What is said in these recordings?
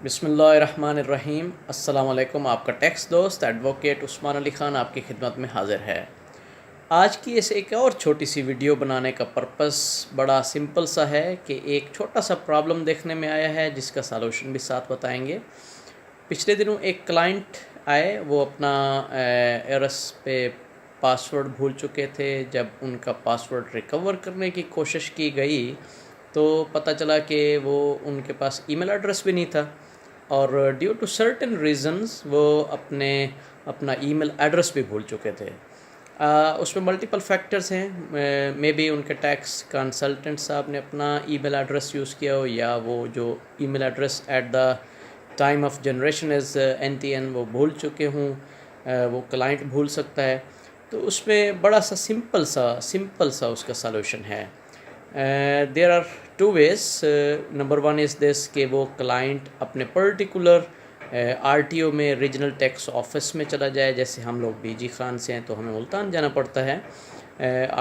بسم اللہ الرحمن الرحیم۔ السلام علیکم۔ آپ کا ٹیکس دوست ایڈوکیٹ عثمان علی خان آپ کی خدمت میں حاضر ہے۔ آج کی ایک اور چھوٹی سی ویڈیو بنانے کا پرپس بڑا سمپل سا ہے کہ ایک چھوٹا سا پرابلم دیکھنے میں آیا ہے جس کا سالوشن بھی ساتھ بتائیں گے۔ پچھلے دنوں ایک کلائنٹ آئے، وہ اپنا ایرس پہ پاسورڈ بھول چکے تھے۔ جب ان کا پاسورڈ ریکور کرنے کی کوشش کی گئی تو پتہ چلا کہ وہ ان کے پاس ای میل ایڈریس بھی نہیں تھا، اور ڈیو ٹو سرٹن ریزنز وہ اپنا ای میل ایڈریس بھی بھول چکے تھے۔ اس میں ملٹیپل فیکٹرز ہیں، مے بی ان کے ٹیکس کنسلٹنٹ صاحب نے اپنا ای میل ایڈریس یوز کیا ہو، یا وہ جو e mail address at the time of generation is NTN وہ بھول چکے ہوں، وہ کلائنٹ بھول سکتا ہے۔ تو اس میں بڑا سا سمپل سا اس کا سالوشن ہے۔ There are two ways. Number one is this کہ وہ کلائنٹ اپنے پرٹیکولر RTO میں ریجنل ٹیکس آفس میں چلا جائے۔ جیسے ہم لوگ BG خان سے ہیں تو ہمیں ملتان جانا پڑتا ہے،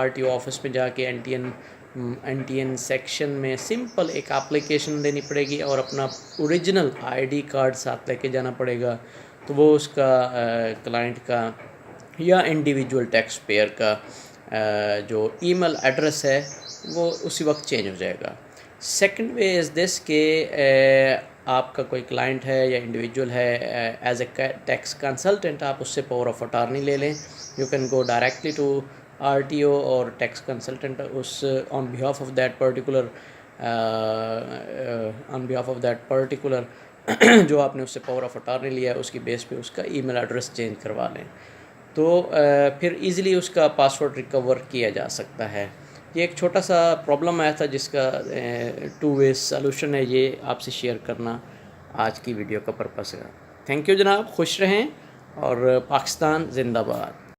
RTO آفس میں جا کے NTN سیکشن میں سمپل ایک اپلیکیشن دینی پڑے گی اور اپنا اوریجنل ID کارڈ ساتھ لے کے جانا پڑے گا۔ تو وہ اس کا کلائنٹ کا یا انڈیویجول ٹیکس پیئر کا جو ای میل ایڈریس ہے وہ اسی وقت چینج ہو جائے گا۔ سیکنڈ وے از دس کہ آپ کا کوئی کلائنٹ ہے یا انڈیویجول ہے، ایز اے ٹیکس کنسلٹنٹ آپ اس سے پاور آف اٹارنی لے لیں۔ You can go directly to RTO اور ٹیکس کنسلٹنٹ اس on behalf of that particular جو آپ نے اس سے پاور آف اٹارنی لیا ہے اس کی بیس پہ اس کا ای میل ایڈریس چینج کروا لیں، تو پھر ایزیلی اس کا پاسورڈ ریکور کیا جا سکتا ہے۔ یہ ایک چھوٹا سا پرابلم آیا تھا جس کا 2 ویز سلوشن ہے، یہ آپ سے شیئر کرنا آج کی ویڈیو کا پرپس ہے۔ تھینک یو جناب، خوش رہیں اور پاکستان زندہ باد۔